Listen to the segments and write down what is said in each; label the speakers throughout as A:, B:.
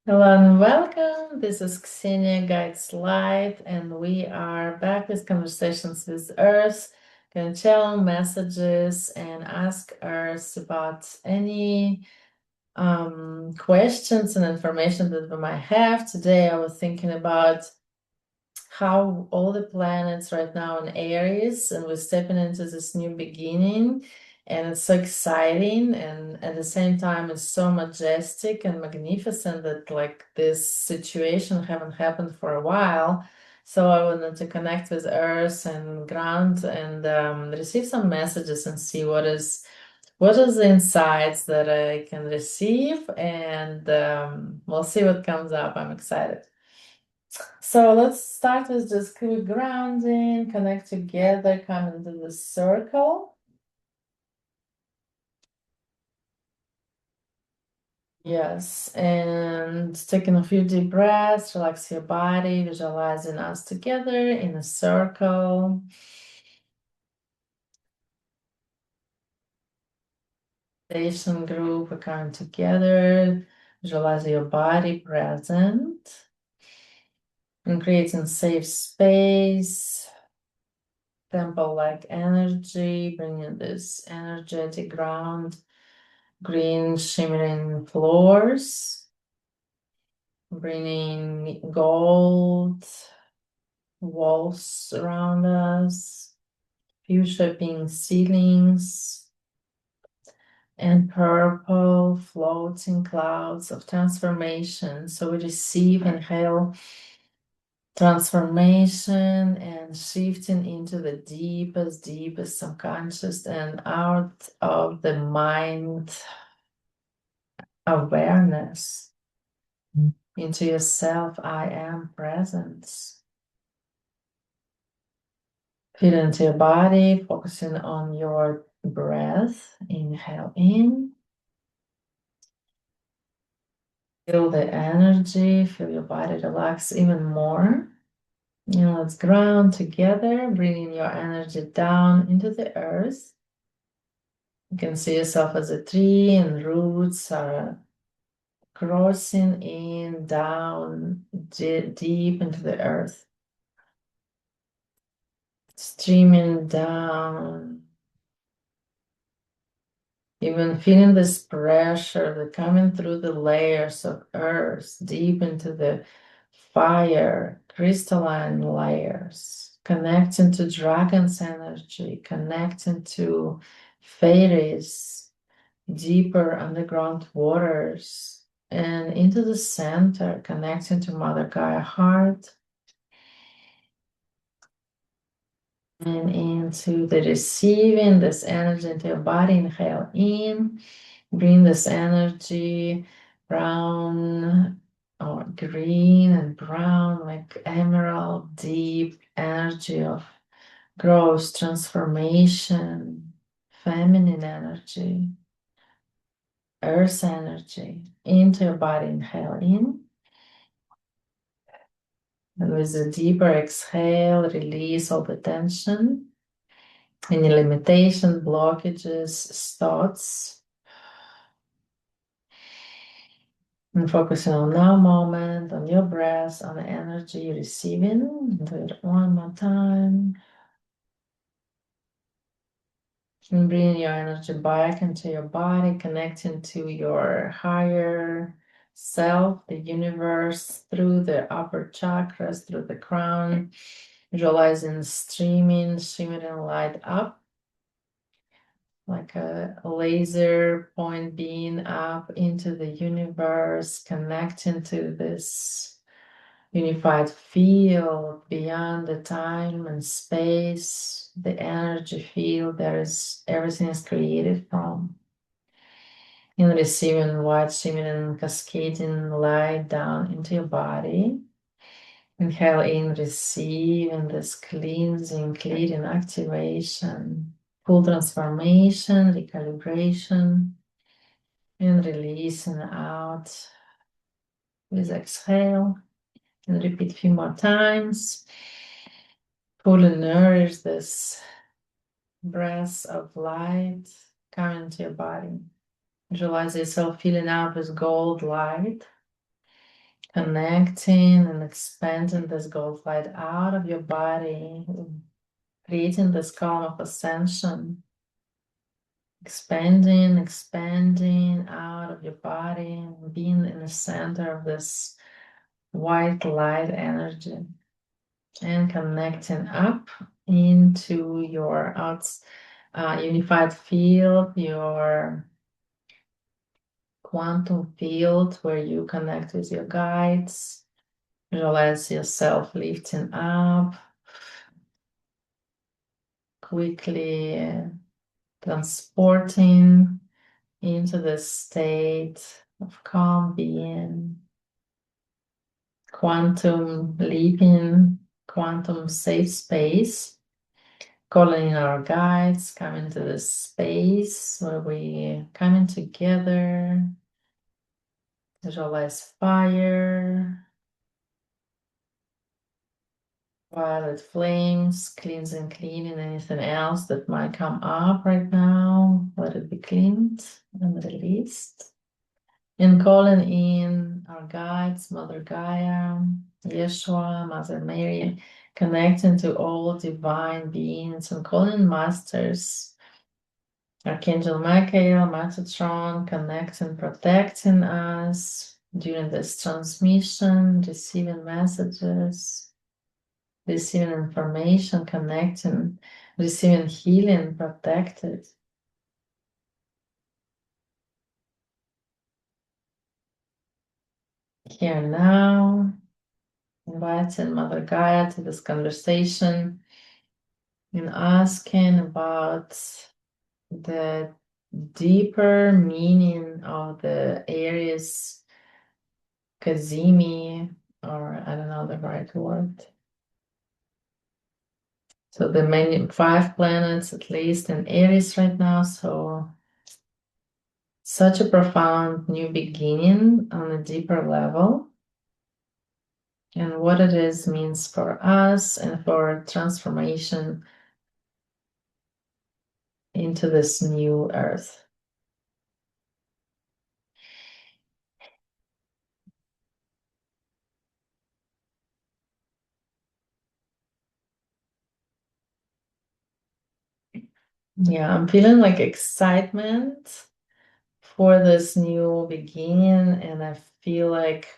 A: Hello and welcome. This is Ksenia Guides Live, and we are back with Conversations with Earth. Can channel messages and ask Earth about any questions and information that we might have. Today, I was thinking about how all the planets right now in Aries, and we're stepping into this new beginning, and it's so exciting, and at the same time it's so majestic and magnificent that like this situation haven't happened for a while. So I wanted to connect with Earth and ground and receive some messages and see what is the insights that I can receive, and we'll see what comes up. I'm excited. So let's start with just quick grounding, connect together, come into the circle. Yes, and taking a few deep breaths, relax your body, visualizing us together in a circle. Meditation group, we're coming together, visualize your body present, and creating safe space, temple-like energy, bringing this energetic ground. Green shimmering floors, bringing gold walls around us, fuchsia pink ceilings, and purple floating clouds of transformation. So we receive, inhale, transformation and shifting into the deepest subconscious and out of the mind awareness. Into yourself, I am presence. Feel into your body, focusing on your breath. Inhale in. Feel the energy, feel your body relax even more. Now let's ground together, bringing your energy down into the earth. You can see yourself as a tree, and roots are crossing in, down, deep into the earth. Streaming down, even feeling this pressure that coming through the layers of earth, deep into the fire, crystalline layers, connecting to dragon's energy, connecting to fairies, deeper underground waters, and into the center, connecting to Mother Gaia heart, and into the receiving this energy into your body. Inhale in, bring this energy brown or green and brown, like emerald, deep energy of growth, transformation, feminine energy, earth energy into your body. Inhale in. And with a deeper exhale, release all the tension, any limitation, blockages, thoughts. And focusing on now moment, on your breath, on the energy you're receiving. Do it one more time. And bring your energy back into your body, connecting to your higher self, the universe, through the upper chakras, through the crown, visualizing streaming, shimmering light up, like a laser point being up into the universe, connecting to this unified field beyond the time and space, the energy field there is everything is created from. In receiving white shimmering cascading light down into your body. Inhale in, receive, and this cleansing, clearing activation, full transformation, recalibration, and releasing out with exhale. And repeat a few more times. Fully nourish this breath of light coming to your body. Visualize yourself filling up with gold light. connecting and expanding this gold light out of your body, creating this column of ascension, expanding, expanding out of your body, being in the center of this white light energy, and connecting up into your unified field, your quantum field, where you connect with your guides. Visualize yourself lifting up, quickly transporting into the state of calm being, quantum leaping, quantum safe space, calling in our guides, coming to this space where we coming together, visualize fire, violet flames, cleansing, cleaning anything else that might come up right now. Let it be cleaned and released. And calling in our guides, Mother Gaia, Yeshua, Mother Mary, connecting to all divine beings and calling masters, Archangel Michael, Metatron, connecting, protecting us during this transmission, receiving messages, receiving information, connecting, receiving healing, protected. Here now, inviting Mother Gaia to this conversation and asking about the deeper meaning of the Aries Kazemi, or I don't know the right word. So the many 5 planets at least in Aries right now. So such a profound new beginning on a deeper level. And what it is means for us and for transformation into this new earth. Yeah, I'm feeling like excitement for this new beginning, and I feel like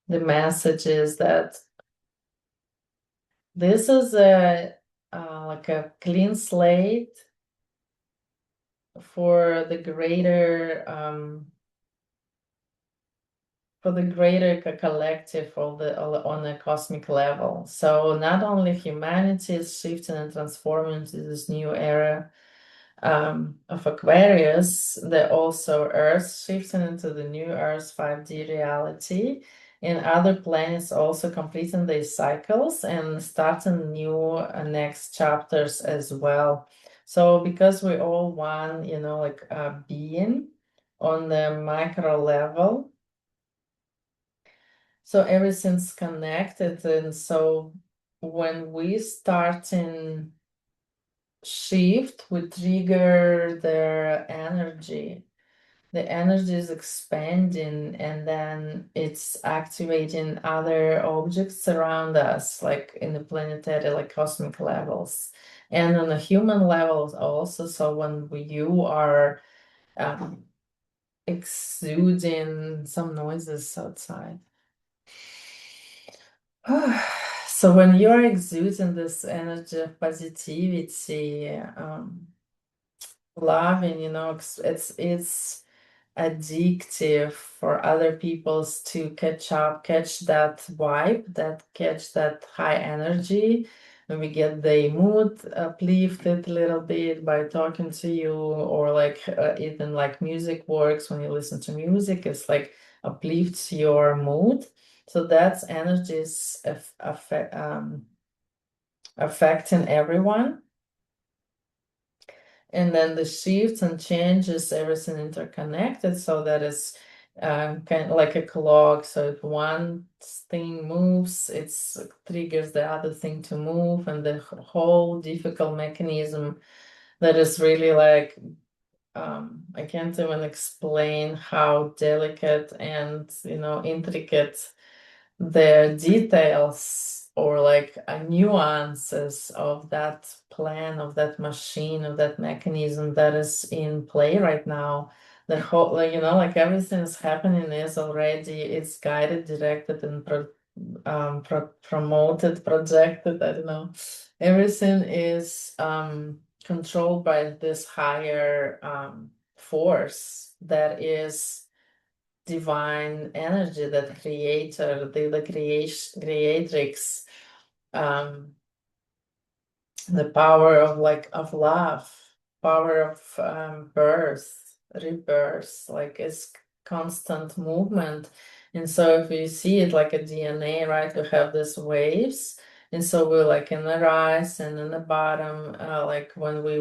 A: the message is that this is a like a clean slate for the greater collective on a cosmic level. So not only humanity is shifting and transforming into this new era of Aquarius, that also Earth shifting into the new Earth 5D reality, and other planets also completing their cycles and starting new next chapters as well. So because we all one, like being on the micro level, so everything's connected, and so when we start in shift, we trigger their energy. The energy is expanding, and then it's activating other objects around us, like in the planetary, like cosmic levels, and on the human levels also. So when you are exuding some noises outside. So when you're exuding this energy of positivity, loving, it's addictive for other peoples to catch that vibe, catch that high energy. And we get the mood uplifted a little bit by talking to you, or like even like music works. When you listen to music, it's like uplifts your mood. So that's energy is affecting everyone. And then the shifts and changes, everything interconnected, so that is kind of like a clock. So if one thing moves, it triggers the other thing to move, and the whole difficult mechanism that is really like I can't even explain how delicate and intricate the details or like nuances of that plan, of that machine, of that mechanism that is in play right now. The whole, like, like everything is happening is already, it's guided, directed, and promoted, projected. I don't know. Everything is controlled by this higher force that is divine energy, that creator, the creation creatrix, um the power of like of love, power of birth, rebirth, like it's constant movement. And so if you see it like a DNA, right, we have these waves. And so we're like in the rise and in the bottom, like where we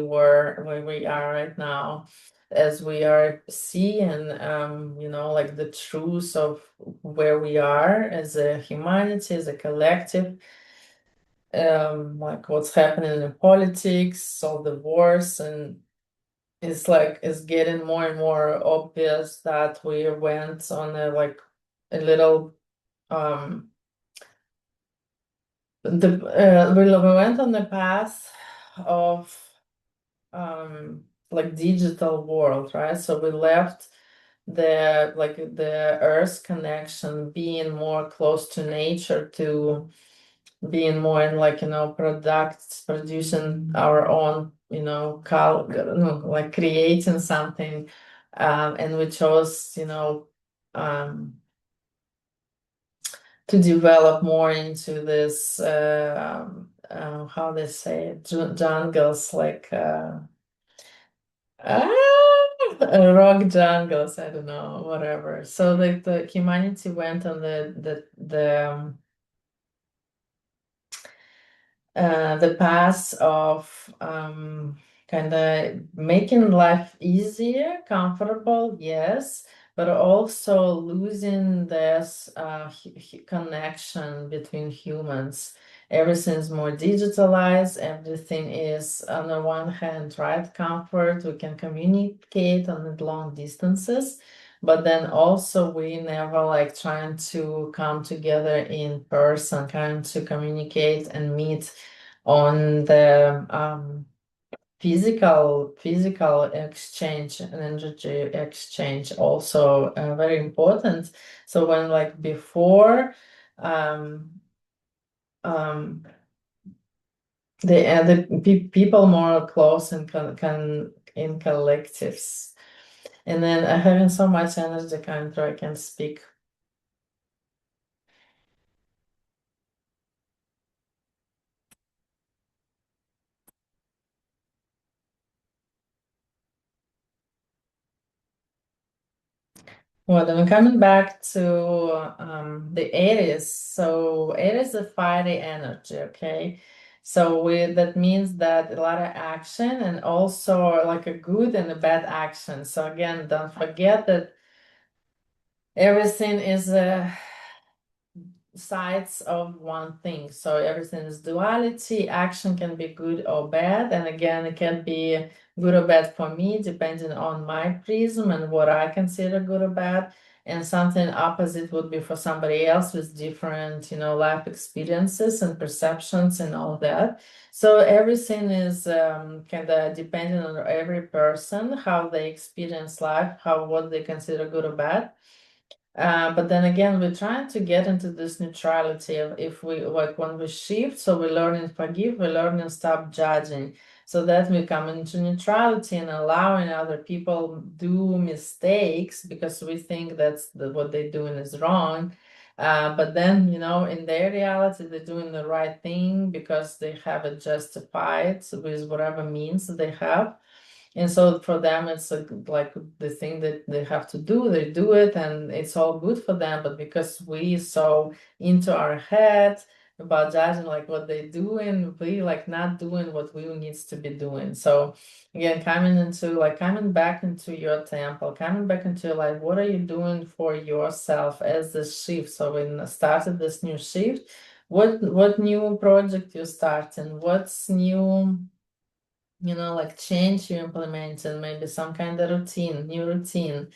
A: are right now, as we are seeing, like the truth of where we are as a humanity, as a collective, like what's happening in politics, all the wars, and it's like it's getting more and more obvious that we went on a little we went on the path of like digital world, right? So we left the earth connection, being more close to nature, to being more in products, producing our own, no, like creating something. And we chose, um, to develop more into this, how they say it, jungles, like rock jungles, I don't know, whatever. So the humanity went on the path of kind of making life easier, comfortable, yes, but also losing this connection between humans. Everything's more digitalized. Everything is, on the one hand, right, comfort. We can communicate on the long distances, but then also we never like trying to come together in person, trying to communicate and meet on the physical exchange and energy exchange, also very important. So when like before, um, um, the people more close and can in collectives, and then having so much energy coming through, I can speak. Well, then we're coming back to the Aries. So Aries is a fiery energy, okay? So that means that a lot of action, and also like a good and a bad action. So again, don't forget that everything is sides of one thing. So everything is duality. Action can be good or bad. And again, it can be good or bad for me, depending on my prism and what I consider good or bad. And something opposite would be for somebody else with different, life experiences and perceptions and all that. So everything is kind of depending on every person, how they experience life, what they consider good or bad. But then again, we're trying to get into this neutrality of, if we like when we shift, so we learn and forgive, we learn and stop judging. So that we come into neutrality and allowing other people do mistakes because we think what they're doing is wrong. But then, in their reality, they're doing the right thing because they have it justified with whatever means they have. And so for them, it's like the thing that they have to do, they do it, and it's all good for them. But because we so into our head about judging like what they do, and we like not doing what we needs to be doing. So again, coming back into your temple, coming back into your life, what are you doing for yourself as this shift? So when I started this new shift, what new project you starting? What's new? Like change you implement, and maybe some kind of routine, new routine.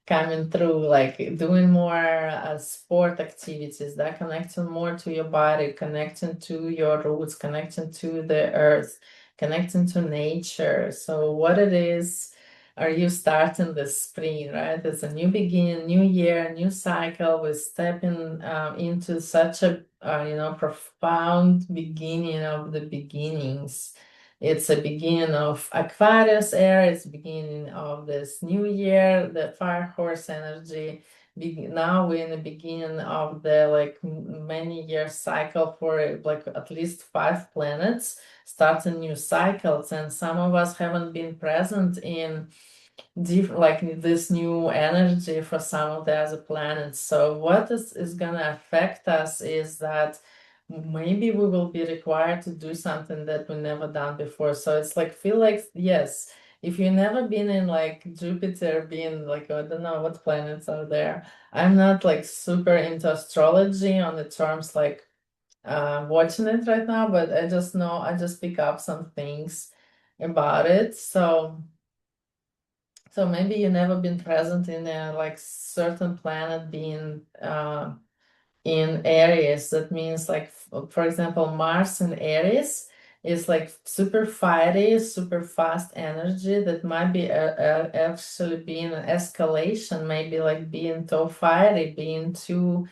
A: coming through, like doing more sport activities that connecting more to your body, connecting to your roots, connecting to the earth, connecting to nature. So what it is, are you starting this spring, right? It's a new beginning, new year, new cycle. We're stepping into such a profound beginning of the beginnings. It's a beginning of Aquarius era. It's beginning of this new year, the fire horse energy. Now we're in the beginning of the like many year cycle for like at least 5 planets starting new cycles, and some of us haven't been present in like this new energy for some of the other planets. So what is gonna affect us is that maybe we will be required to do something that we never done before. So it's like feel like yes, if you've never been in like Jupiter, being like I don't know what planets are there. I'm not like super into astrology on the terms like watching it right now, but I just know I just pick up some things about it. So maybe you never been present in a like certain planet being in Aries. That means like for example, Mars in Aries is like super fiery, super fast energy that might be actually being an escalation, maybe like being too fiery, being too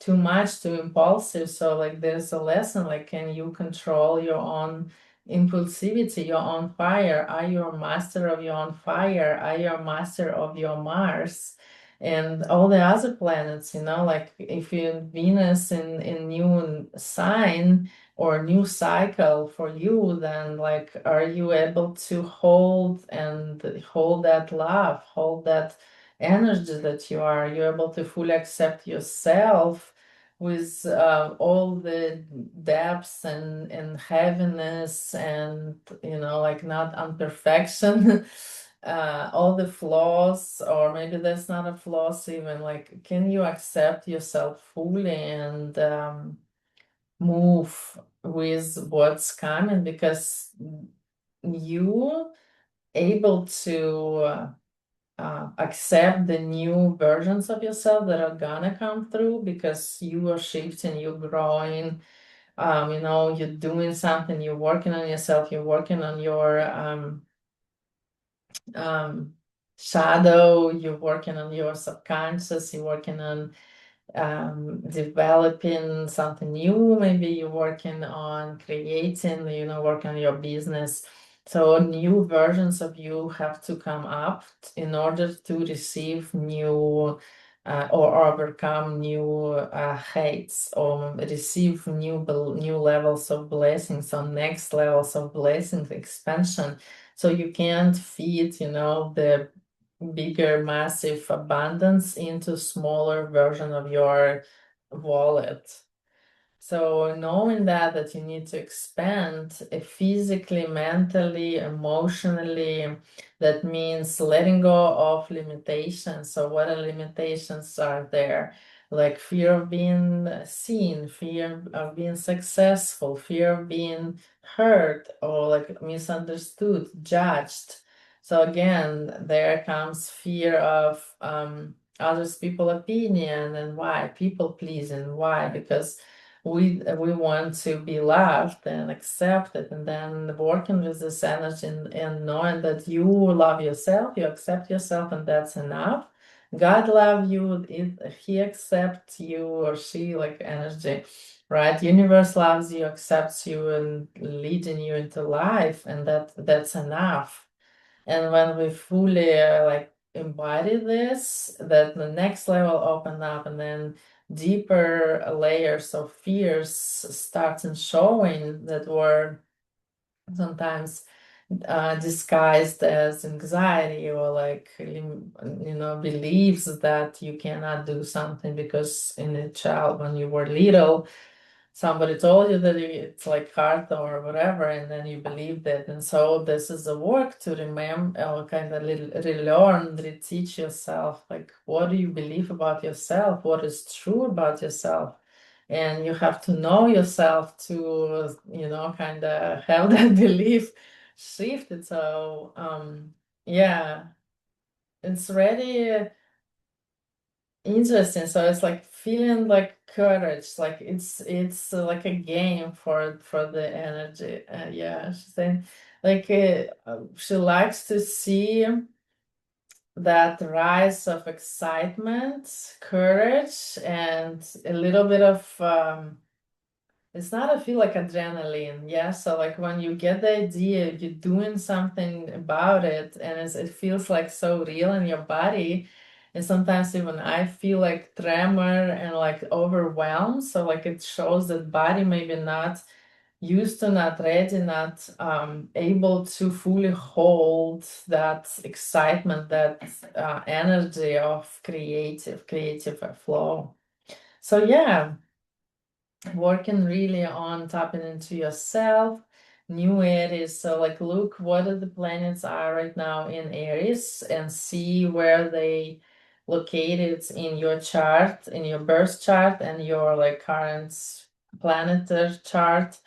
A: much, too impulsive. So like there's a lesson like can you control your own impulsivity, your own fire? Are you a master of your own fire? Are you a master of your Mars? And all the other planets, like if you Venus in new sign or new cycle for you, then like are you able to hold that love, hold that energy that you are? Are you able to fully accept yourself with all the depths and heaviness and like not imperfection all the flaws, or maybe that's not a flaws even, like can you accept yourself fully and move with what's coming, because you able to accept the new versions of yourself that are gonna come through, because you are shifting, you're growing, you're doing something, you're working on yourself, you're working on your um, shadow, you're working on your subconscious, you're working on developing something new, maybe you're working on creating, working on your business. So new versions of you have to come up in order to receive new or overcome new hates, or receive new levels of blessings, or next levels of blessings, expansion. So you can't feed, the bigger, massive abundance into smaller version of your wallet. So knowing that you need to expand physically, mentally, emotionally, that means letting go of limitations. So what are limitations are there? Like fear of being seen, fear of being successful, fear of being hurt or like misunderstood, judged. So again, there comes fear of others people opinion, and why people pleasing. Why? Because we want to be loved and accepted, and then working with this energy and knowing that you love yourself, you accept yourself, and that's enough. God love you, he accepts you or she, like energy, right? Universe loves you, accepts you, and leading you into life, and that's enough. And when we fully like embody this, that the next level open up, and then deeper layers of fears starts and showing that were sometimes disguised as anxiety, or like beliefs that you cannot do something because in a child when you were little somebody told you that it's like hard or whatever, and then you believed it. And so this is a work to remember, or kind of relearn, reteach yourself, like what do you believe about yourself, what is true about yourself. And you have to know yourself to, kind of have that belief shifted. So yeah, it's ready. Interesting. So it's like feeling like courage, like it's like a game for the energy. Yeah, she's saying like she likes to see that rise of excitement, courage, and a little bit of it's not a feel like adrenaline, yeah. So like when you get the idea, you're doing something about it, and it feels like so real in your body. And sometimes even I feel like tremor and like overwhelmed. So like it shows that body maybe not used to, not ready, not able to fully hold that excitement, that energy of creative flow. So yeah, working really on tapping into yourself, new Aries. So like look what are the planets are right now in Aries and see where they located in your chart, in your birth chart and your like current planetary chart,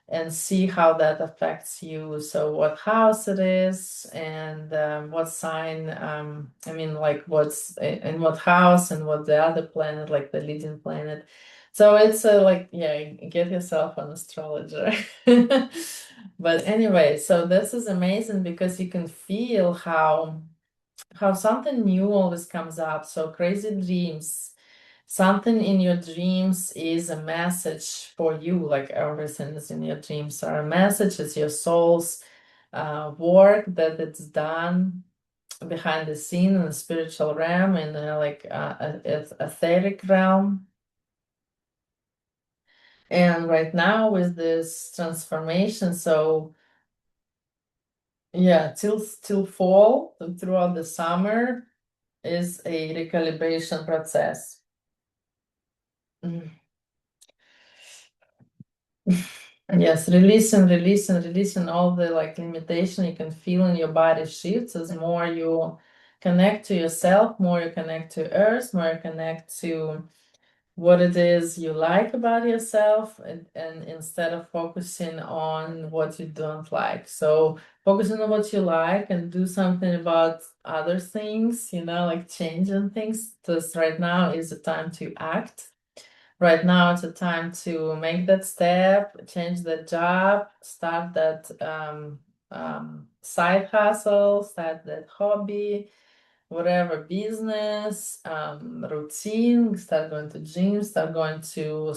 A: and see how that affects you. So what house it is and what sign, I mean, like what's in what house and what the other planet, like the leading planet. So it's like, yeah, get yourself an astrologer. But anyway, so this is amazing because you can feel how something new always comes up. So crazy dreams, something in your dreams is a message for you, like everything is in your dreams are a message. It's your soul's work that it's done behind the scene in the spiritual realm and like etheric realm. And right now with this transformation, so yeah, till fall, throughout the summer is a recalibration process. Mm. Yes, releasing all the like limitation you can feel in your body shifts as more you connect to yourself, more you connect to earth, more you connect to what it is you like about yourself, and instead of focusing on what you don't like. So focusing on what you like and do something about other things, like changing things. Because right now is the time to act. Right now, it's a time to make that step, change that job, start that side hustle, start that hobby, whatever business, routine, start going to gym, start going to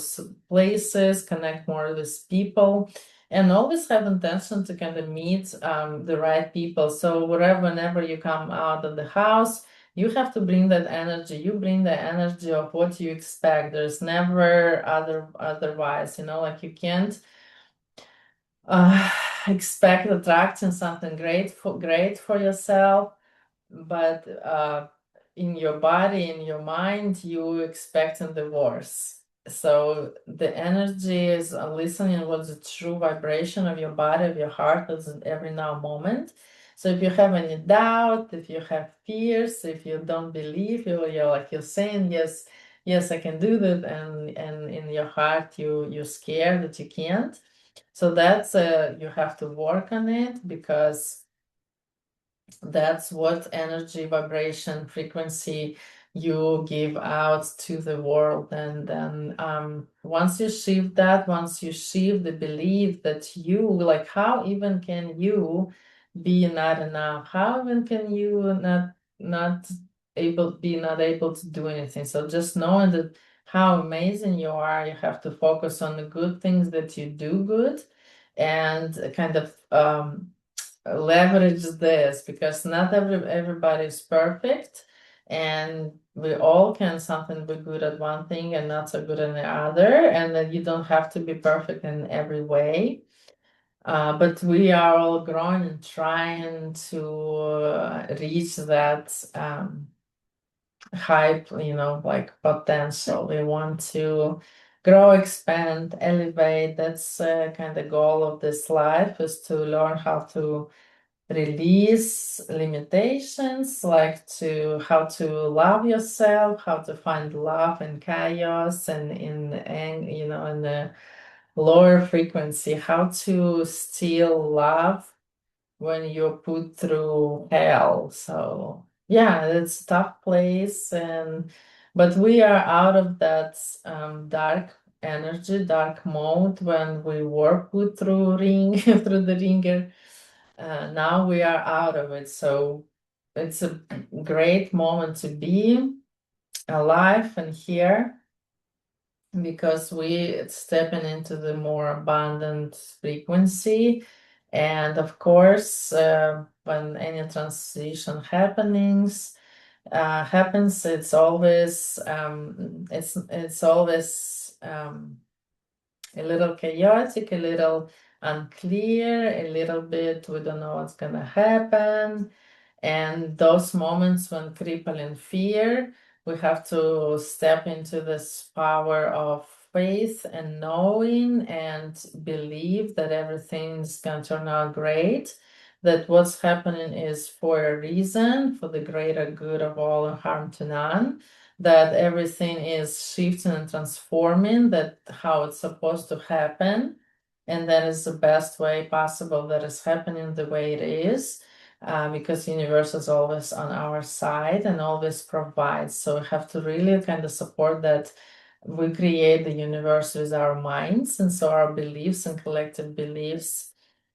A: places, connect more with people, and always have intention to kind of meet the right people. So whenever you come out of the house, you have to bring that energy. You bring the energy of what you expect. There's never otherwise, like you can't uh, expect attracting something great for yourself, but in your body, in your mind, you expecting the worst. So the energy is listening what's the true vibration of your body, of your heart, is in every now moment. So if you have any doubt, if you have fears, if you don't believe, you're saying yes, yes, I can do that, and in your heart you're scared that you can't. So that's you have to work on it, because that's what energy, vibration, frequency you give out to the world. And then once you shift that, once you shift the belief that you, like, how even can you be not enough? How even can you not able to do anything? So just knowing that how amazing you are, you have to focus on the good things that you do good, and kind of leverage this, because not everybody is perfect, and we all can something be good at one thing and not so good in the other, and that you don't have to be perfect in every way. But we are all growing and trying to reach that high, like potential. We want to grow, expand, elevate. That's kind of goal of this life, is to learn how to release limitations, like to how to love yourself, how to find love in chaos and in the lower frequency, how to still love when you're put through hell. So yeah, it's a tough place, But we are out of that dark energy, dark mode when we work with through ring through the ringer. Now we are out of it, so it's a great moment to be alive and here because we stepping into the more abundant frequency. And of course, when any transition happens, it's always a little chaotic, a little unclear, a little bit we don't know what's gonna happen. And those moments when crippling fear, we have to step into this power of faith and knowing and believe that everything's going to turn out great, that what's happening is for a reason, for the greater good of all and harm to none, that everything is shifting and transforming, that how it's supposed to happen, and that is the best way possible that is happening the way it is because universe is always on our side and always provides. So we have to really kind of support that we create the universe with our minds, and so our beliefs and collective beliefs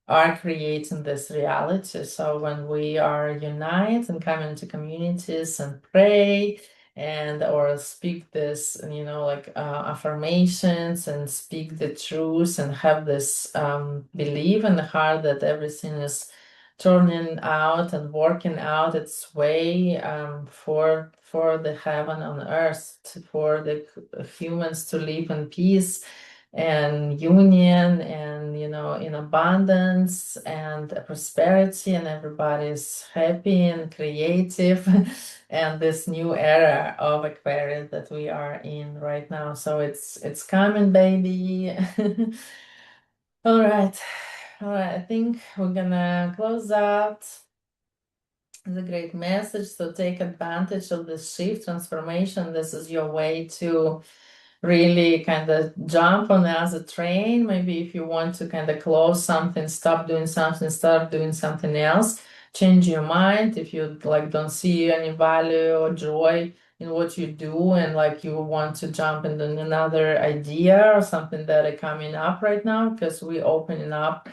A: are creating this reality. So when we are unite and come into communities and pray and or speak this, like affirmations and speak the truth and have this belief in the heart that everything is turning out and working out its way for the heaven on earth, for the humans to live in peace and union and in abundance and prosperity, and everybody's happy and creative and this new era of Aquarius that we are in right now. So it's coming, baby. All right. All right, I think we're gonna close out. It's a great message. So take advantage of this shift transformation. This is your way to really kind of jump on as a train. Maybe if you want to kind of close something, stop doing something, start doing something else, change your mind. If you like don't see any value or joy in what you do and like you want to jump into another idea or something that are coming up right now, because we're opening up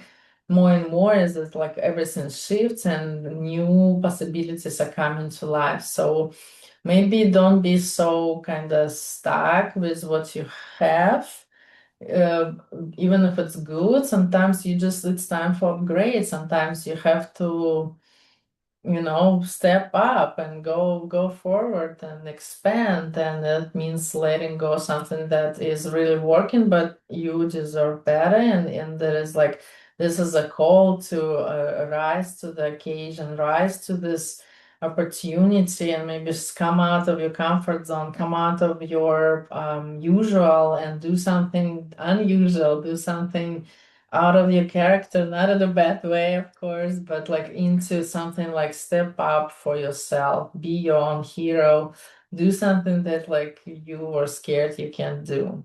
A: more and more as it's like everything shifts and new possibilities are coming to life. So maybe don't be so kind of stuck with what you have. Uh, Even if it's good, sometimes it's time for upgrade. Sometimes you have to step up and go forward and expand, and that means letting go something that is really working, but you deserve better, and there is like this is a call to rise to the occasion, rise to this opportunity, and maybe just come out of your comfort zone, come out of your usual and do something unusual, do something out of your character, not in a bad way, of course, but like into something like step up for yourself, be your own hero, do something that like you were scared you can't do.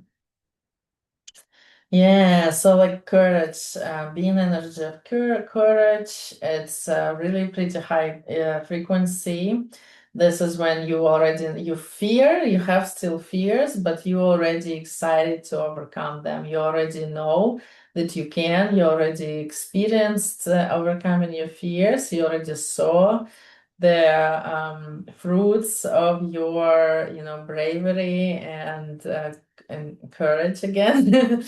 A: Yeah, so like courage, being energy of courage, it's really pretty high frequency. This is when you fear, you have still fears, but you already excited to overcome them. You already know that you can, you already experienced overcoming your fears, you already saw the fruits of your, bravery and courage again.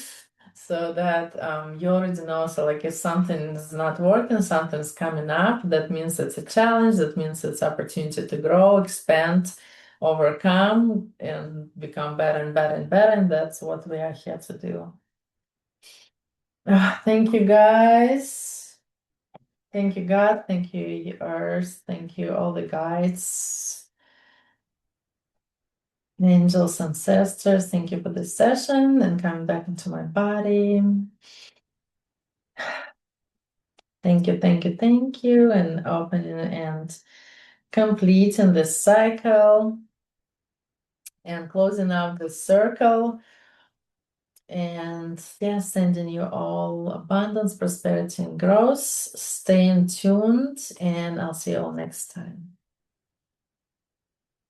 A: So that you already know. So like if something's not working, something's coming up, that means it's a challenge, that means it's opportunity to grow, expand, overcome, and become better and better and better. And that's what we are here to do. Thank you, guys. Thank you, God. Thank you, Earth. Thank you, all the guides, angels, ancestors. Thank you for this session and coming back into my body. Thank you, thank you, thank you. And opening and completing this cycle and closing out the circle. And yeah, sending you all abundance, prosperity, and growth. Stay tuned, and I'll see you all next time.